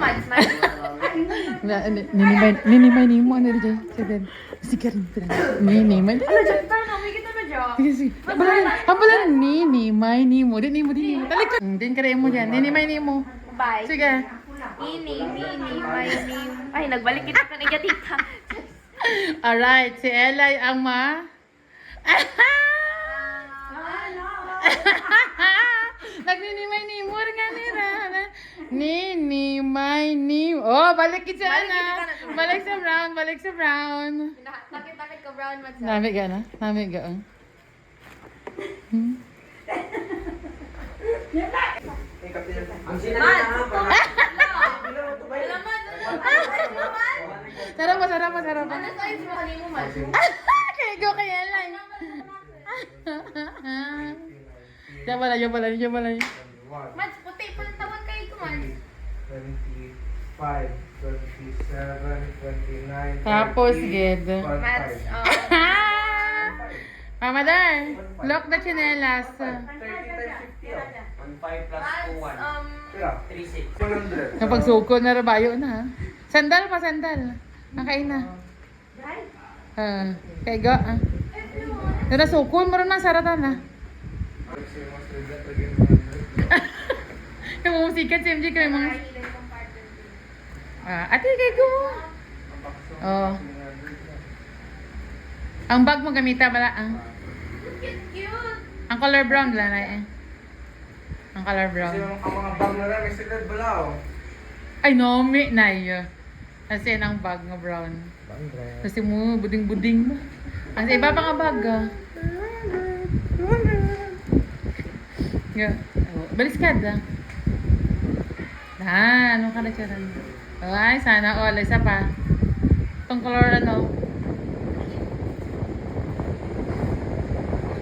Mads. Ninimay ni mo ano dyan. Sige rin pala. Ninimay. Ano dyan? Paano? May kita na dyan. Sige, sige. Habalan. Ninimay ni mo. Din mo. Talikod. Din ka rin mo dyan. Ninimay ni mo. Bye. Sige. May Ay, nagbalik kita ka na tita. Alright. Si Elay ang ma... Nagninimay ni mo. Ninimay ni mo. Oh, balik kita na. Balik sa brown. Takit-takit ka brown, Mads. Nami ka na? Nami ka. Ang sinanay na nga pa. Sarap. Ano size mo kanino, Mads? Kaya go kaya lang. Diyan pala. Mads, puti. Pantawan kayo ko, Mads. 25, 27, 29, Tapos, 30, ged. 45. Mads, Mama Dar, lock the chinelas. 30 times 50 oh. 1.5 plus 2.1. Kira? 3.6. 100. Kapag suko na rabayo na ha. Sandal. Nakain na. Kaya go. Pero suko, maroon na saratan ha. Yung mga musikat si MJ kayo mga... ate, kaya go. Oh. Ang bag mo gamita pala. cute. Ang color brown lang na eh. Ang color brown. Kasi ang mga bag na lang, may silid bala oh. Ay, no, may na yun. Kasi ang bag nga brown. Kasi mo, buding-buding mo. Kasi iba pa nga bag ah. Yeah. Baliskad ah. Ano ka na siya rin? Ay, sana all. Isa pa. Itong color ano.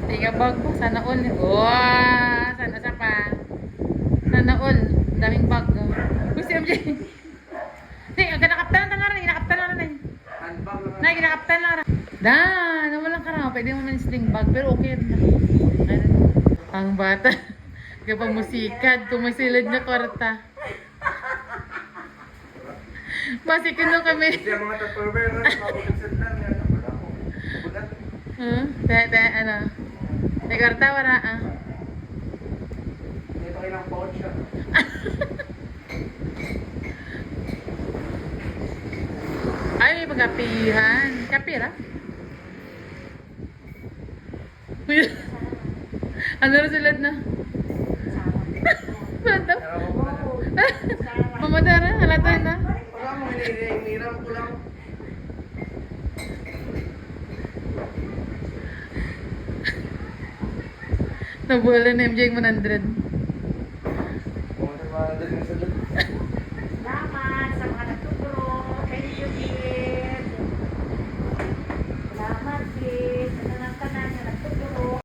Tiga bag mo. Sana all. Wow! Sana isa pa. Sana all. Daming bag. Gusto MJ. Kinakaptan na rin. Handbag lang. Kinakaptan na rin. Walang karama. Pwede mo man sling bag. Pero okay rin na. Ang bata. Kapag musikad. Kumasilid na kwarta. Masikin nung kami. Kasi ang mga tupperware na, mabuligsad lang yan. Wala ko. Bulat. Ano? May kwarta, wala ah. Ito kailang pouch siya. Ay, may pagkapihan. Kapira? Ano na sulat na? Bato? Mamadara, halata na. Wala mo, hiniram ko lang. Nabuhala na MJ 100. Kung ano ba, dali sa